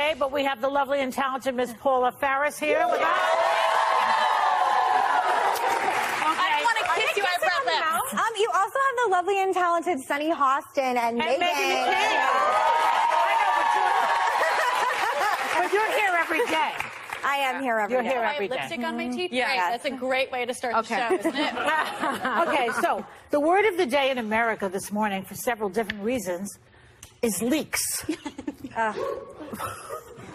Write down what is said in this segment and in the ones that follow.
today, but we have the lovely and talented Miss Paula Farris here with us. I want to kiss you. I brought lips. You also have the lovely and talented Sunny Hostin and Meghan McCain. But you're here every day. I am here every day. You're here I every have day. lipstick on my teeth. Yeah. Great. That's a great way to start the show, isn't it? Okay, so the word of the day in America this morning, for several different reasons, is leaks.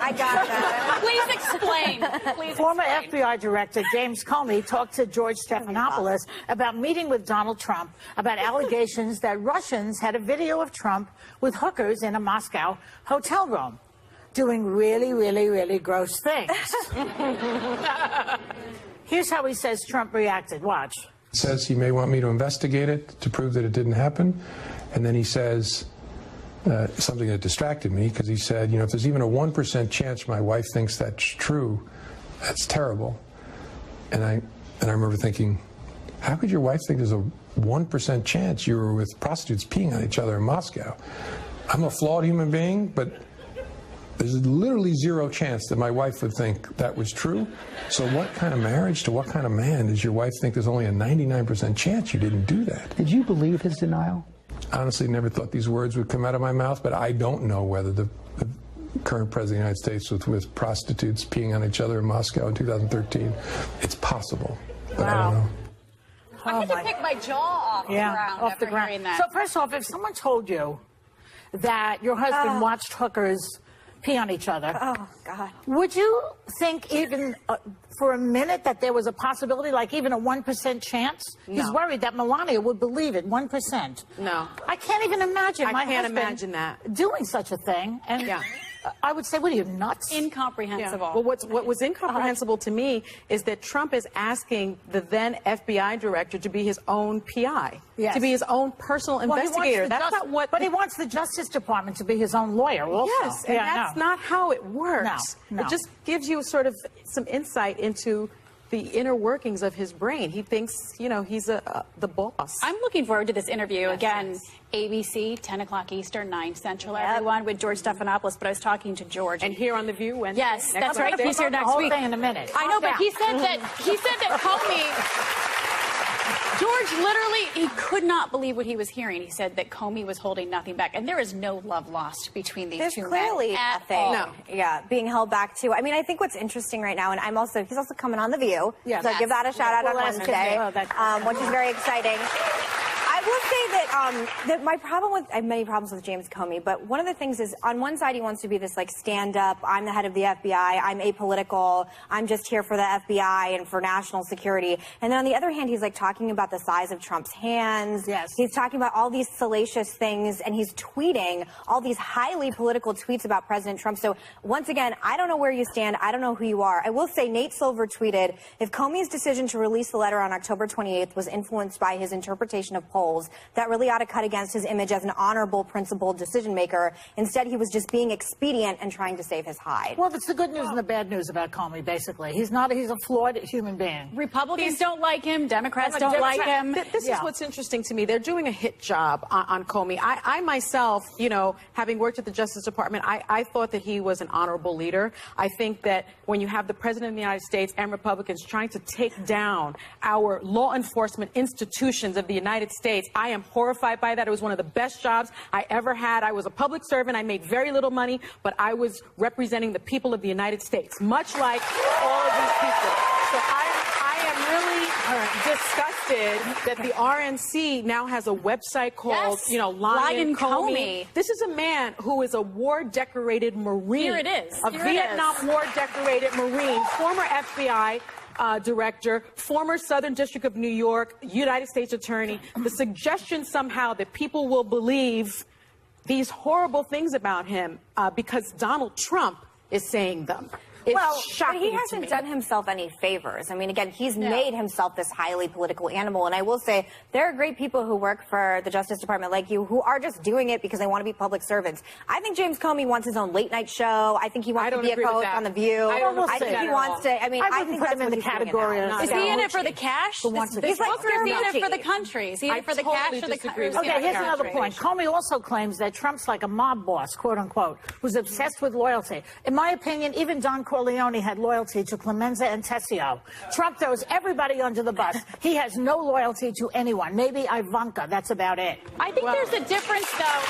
I got that. Please explain. Please Former explain. FBI Director James Comey talked to George Stephanopoulos about meeting with Donald Trump about allegations that Russians had a video of Trump with hookers in a Moscow hotel room doing really, really, really gross things. Here's how he says Trump reacted. Watch. Says he may want me to investigate it to prove that it didn't happen. And then he says something that distracted me, because he said, you know, if there's even a 1% chance my wife thinks that's true, that's terrible. And I remember thinking, how could your wife think there's a 1% chance you were with prostitutes peeing on each other in Moscow? I'm a flawed human being, but there's literally zero chance that my wife would think that was true. So what kind of marriage to what kind of man does your wife think there's only a 99% chance you didn't do that? Did you believe his denial? Honestly, never thought these words would come out of my mouth, but I don't know whether the current president of the United States was with prostitutes peeing on each other in Moscow in 2013. It's possible, but I don't know. I had to pick my jaw off the ground off the after ground. hearing that. So first off, if someone told you that your husband watched hookers pee on each other, Oh, God. would you think even for a minute that there was a possibility, like even a 1% chance? He's worried that Melania would believe it, 1%. No. I can't even imagine I my can't husband imagine that. doing such a thing. And I would say, what are you, nuts? Incomprehensible. Well, what was incomprehensible to me is that Trump is asking the then FBI director to be his own PI, to be his own personal investigator. That's not what. But he wants the Justice Department to be his own lawyer also. Yes, and that's not how it works. No. It just gives you sort of some insight into the inner workings of his brain. He thinks, you know, he's the boss. I'm looking forward to this interview. Again, ABC, 10 o'clock Eastern, 9 Central, everyone, with George Stephanopoulos. But I was talking to George. And here on The View Wednesday. Yes, next that's right. Wednesday. He's here next week. The whole thing in a minute. I know, but he said that Comey... George literally, he could not believe what he was hearing. He said that Comey was holding nothing back. And there is no love lost between these There's two clearly men at nothing. all. No. Yeah, being held back too. I mean, I think what's interesting right now, and he's also coming on The View. Yes. So give that a shout out on Wednesday, which is very exciting. I will say that my problem with, I have many problems with James Comey, but one of the things is, on one side he wants to be this like stand-up, I'm the head of the FBI, I'm apolitical, I'm just here for the FBI and for national security. And then on the other hand, he's like talking about the size of Trump's hands. Yes. He's talking about all these salacious things, and he's tweeting all these highly political tweets about President Trump. So once again, I don't know where you stand. I don't know who you are. I will say Nate Silver tweeted, if Comey's decision to release the letter on October 28th was influenced by his interpretation of polls, that really ought to cut against his image as an honorable, principled decision maker. Instead, he was just being expedient and trying to save his hide. Well, it's the good news and the bad news about Comey, basically. He's a flawed human being. Republicans don't like him. Democrats don't like him. This is what's interesting to me. They're doing a hit job on Comey. I myself, you know, having worked at the Justice Department, I thought that he was an honorable leader. I think that when you have the President of the United States and Republicans trying to take down our law enforcement institutions of the United States, I am horrified by that. It was one of the best jobs I ever had. I was a public servant. I made very little money, but I was representing the people of the United States, much like all of these people. So I am really disgusted that the RNC now has a website called, you know, Lion Comey. This is a man who is a war-decorated Marine. Here it is. A Vietnam War-decorated Marine, former FBI director, former Southern District of New York, United States Attorney. The suggestion somehow that people will believe these horrible things about him because Donald Trump is saying them. It's Well, shocking but he to hasn't me. done himself any favors. I mean, again, he's made himself this highly political animal. And I will say, there are great people who work for the Justice Department like you who are just doing it because they want to be public servants. I think James Comey wants his own late night show. I think he wants to be a co-host on The View. I think he wants to. I mean, I think put that's him in what the he's doing category now. of Is he in it for the cash? Who wants to This be book, or is he in it Scaramucci. for the country? Is he in it for the cash or the disagree with country? Okay, here's another point. Comey also claims that Trump's like a mob boss, quote unquote, who's obsessed with loyalty. In my opinion, even Don Corleone had loyalty to Clemenza and Tessio. Trump throws everybody under the bus. He has no loyalty to anyone. Maybe Ivanka. That's about it. I think there's a difference, though.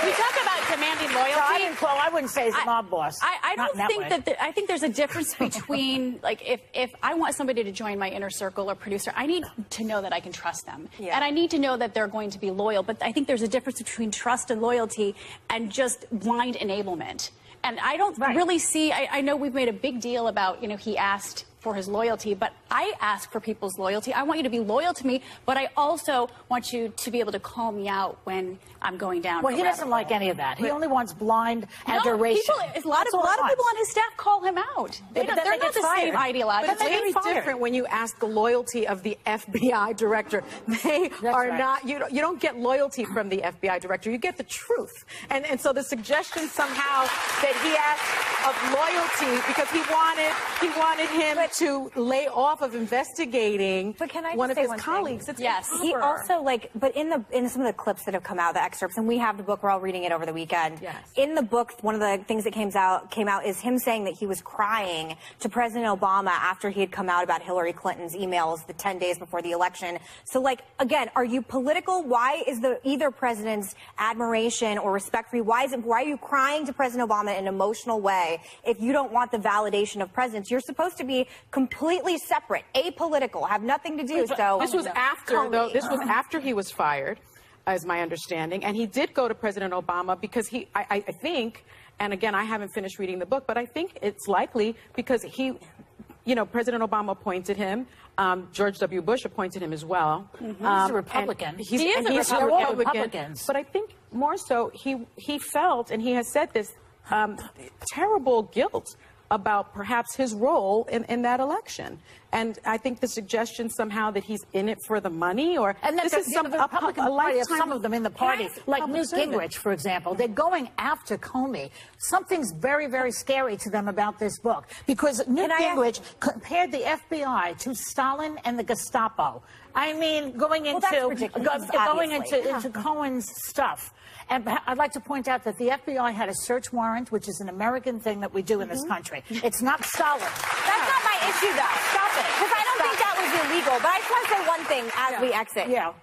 We talk about demanding loyalty. No, I wouldn't say he's a mob boss. I Not in don't think way. that I think there's a difference between, like, if I want somebody to join my inner circle or producer, I need to know that I can trust them. Yeah. And I need to know that they're going to be loyal. But I think there's a difference between trust and loyalty and just blind enablement. And I don't really see, I know we've made a big deal about, he asked for his loyalty, but I ask for people's loyalty. I want you to be loyal to me, but I also want you to be able to call me out when I'm going down. Well, he doesn't like any of that. He only wants blind adoration. A lot of people on his staff call him out. They're but then they not get the fired. same ideology. But it's very different when you ask the loyalty of the FBI director. They are not, you don't get loyalty from the FBI director. You get the truth. And so the suggestion somehow that he asked of loyalty because he wanted him to lay off of investigating But can I one just of say his colleagues. It's Yes. He improper. also, but in some of the clips that have come out, the excerpts, and we have the book, we're all reading it over the weekend. Yes. In the book, one of the things that came out is him saying that he was crying to President Obama after he had come out about Hillary Clinton's emails the 10 days before the election. So, again, are you political? Why is either president's admiration or respect for you? Why are you crying to President Obama in an emotional way if you don't want the validation of presidents? You're supposed to be completely separate, apolitical, have nothing to do. So This was after, though. This was after he was fired, is my understanding, and he did go to President Obama because I think, and again, I haven't finished reading the book, but I think it's likely because President Obama appointed him. George W. Bush appointed him as well. He's a Republican. He's a a Republican. Republican. But I think more so, he felt, and he has said this, terrible guilt about perhaps his role in that election. And I think the suggestion somehow that he's in it for the money, or and this is the Republican Party of some of them in the party, like Newt Gingrich, for example, they're going after Comey. Something's very, very scary to them about this book because Newt Gingrich compared the FBI to Stalin and the Gestapo. I mean, going into Cohen's stuff. And I'd like to point out that the FBI had a search warrant, which is an American thing that we do in this country. It's not Stalin. That's not my issue, though. Stop it. Because I don't think that was illegal. But I just want to say one thing as we exit. Yeah.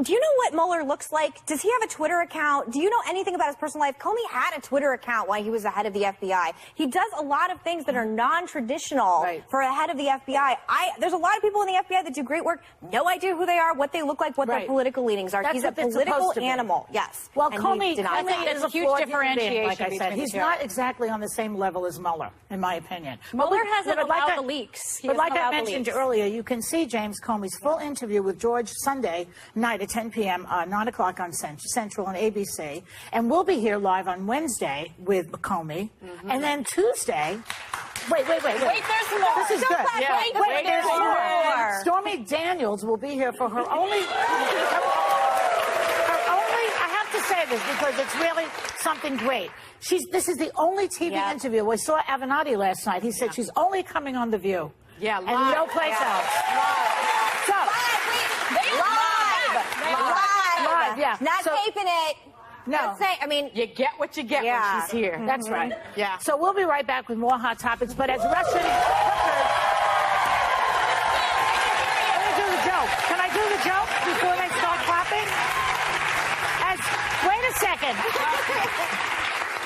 Do you know what Mueller looks like? Does he have a Twitter account? Do you know anything about his personal life? Comey had a Twitter account while he was the head of the FBI. He does a lot of things that are non-traditional for a head of the FBI. There's a lot of people in the FBI that do great work. No idea who they are, what they look like, what their political leanings are. He's a political animal. Yes. Well, Comey is a huge huge differentiation. Like I said, he's between the two. not exactly on the same level as Mueller, in my opinion. Mueller hasn't allowed the leaks. But like I mentioned earlier, you can see James Comey's full interview with George Sunday night at 10 p.m., 9 o'clock on Central on ABC. And we'll be here live on Wednesday with Comey. And then Tuesday... Wait, there's more. This is Don't good. clap. Wait, there's more. more. Stormy Daniels will be here for her only... I have to say this because it's really something great. This is the only TV interview. We saw Avenatti last night. He said she's only coming on The View. Yeah, and no place else. So, live, yeah. Not taping it. No. You get what you get when she's here. That's right. Yeah. So we'll be right back with more hot topics. But as Russian hookers, let me do the joke. Can I do the joke before they start clapping? Wait a second.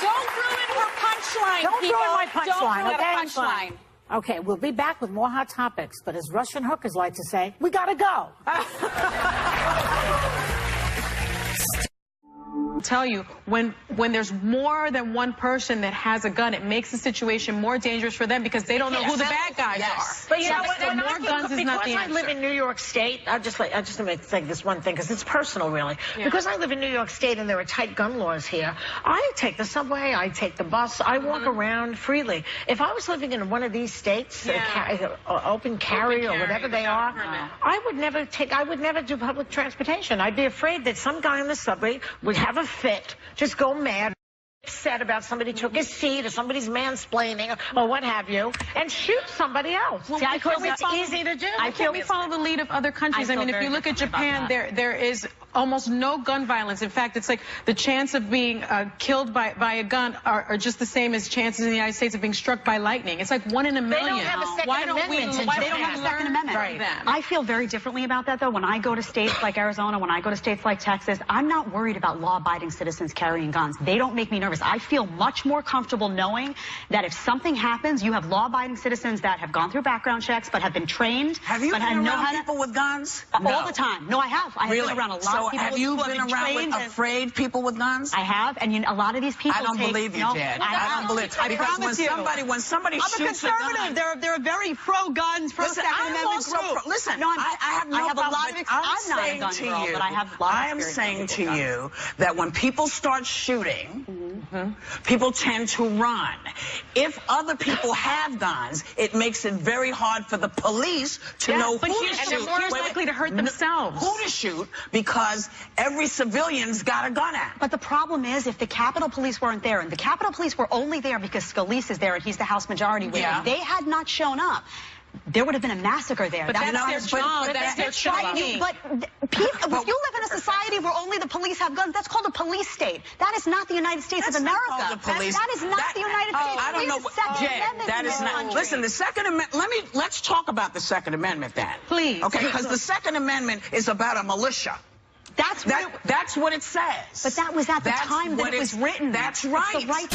Don't ruin her punchline, Don't people. ruin my punchline. Don't ruin Okay? her punchline. Okay, we'll be back with more hot topics. But as Russian hookers like to say, we gotta go. Tell you, when there's more than one person that has a gun, it makes the situation more dangerous for them because they don't know who the bad guys are. But you know what? More guns is not the answer. Because I live in New York State, I just want to say this one thing because it's personal, really. Yeah. Because I live in New York State and there are tight gun laws here. I take the subway, I take the bus, I walk around freely. If I was living in one of these states, open carry or whatever they are, I would never do public transportation. I'd be afraid that some guy in the subway would have a fit, just go mad, upset about somebody took his seat or somebody's mansplaining or what have you, and shoot somebody else. Well, because it's easy to do. I think we follow the lead of other countries. I mean, if you look at Japan, there is almost no gun violence. In fact, it's like the chance of being killed by a gun are just the same as chances in the United States of being struck by lightning. It's like 1 in a million. They don't have a Second Amendment. They don't have a Second Amendment. Right. I feel very differently about that, though. When I go to states like Arizona, when I go to states like Texas, I'm not worried about law-abiding citizens carrying guns. They don't make me nervous. I feel much more comfortable knowing that if something happens, you have law-abiding citizens that have gone through background checks but have been trained. Have you been around people with guns? All the time. No, I have. I have been around a lot of people. Have you been around with afraid people with guns? I have, and a lot of these people. I don't believe you, Jen. I don't believe. I because promise when somebody I'm shoots a conservative. They're a very pro-guns, Listen, pro-Second Amendment group. Listen, no, I have no a problem, lot of I'm not a gun girl, but I have a lot of I am saying to you that when people start shooting, people tend to run. If other people have guns, it makes it very hard for the police to know who to shoot. And they're more likely to hurt themselves. Who to shoot because every civilian's got a gun out. But the problem is, if the Capitol Police weren't there, and the Capitol Police were only there because Scalise is there and he's the House Majority Whip, if they had not shown up, there would have been a massacre there. But that's their job. That's their job. But if you live in a society where only the police have guns, that's called a police state. That is not the United States of America. Not called the police. That is not the United States. I don't know. That is not. Listen, the Second Amendment. Let's talk about the Second Amendment then. Please. Okay, because the Second Amendment is about a militia. That's what it says. But that was at the time that it was written. That's right. It's the right.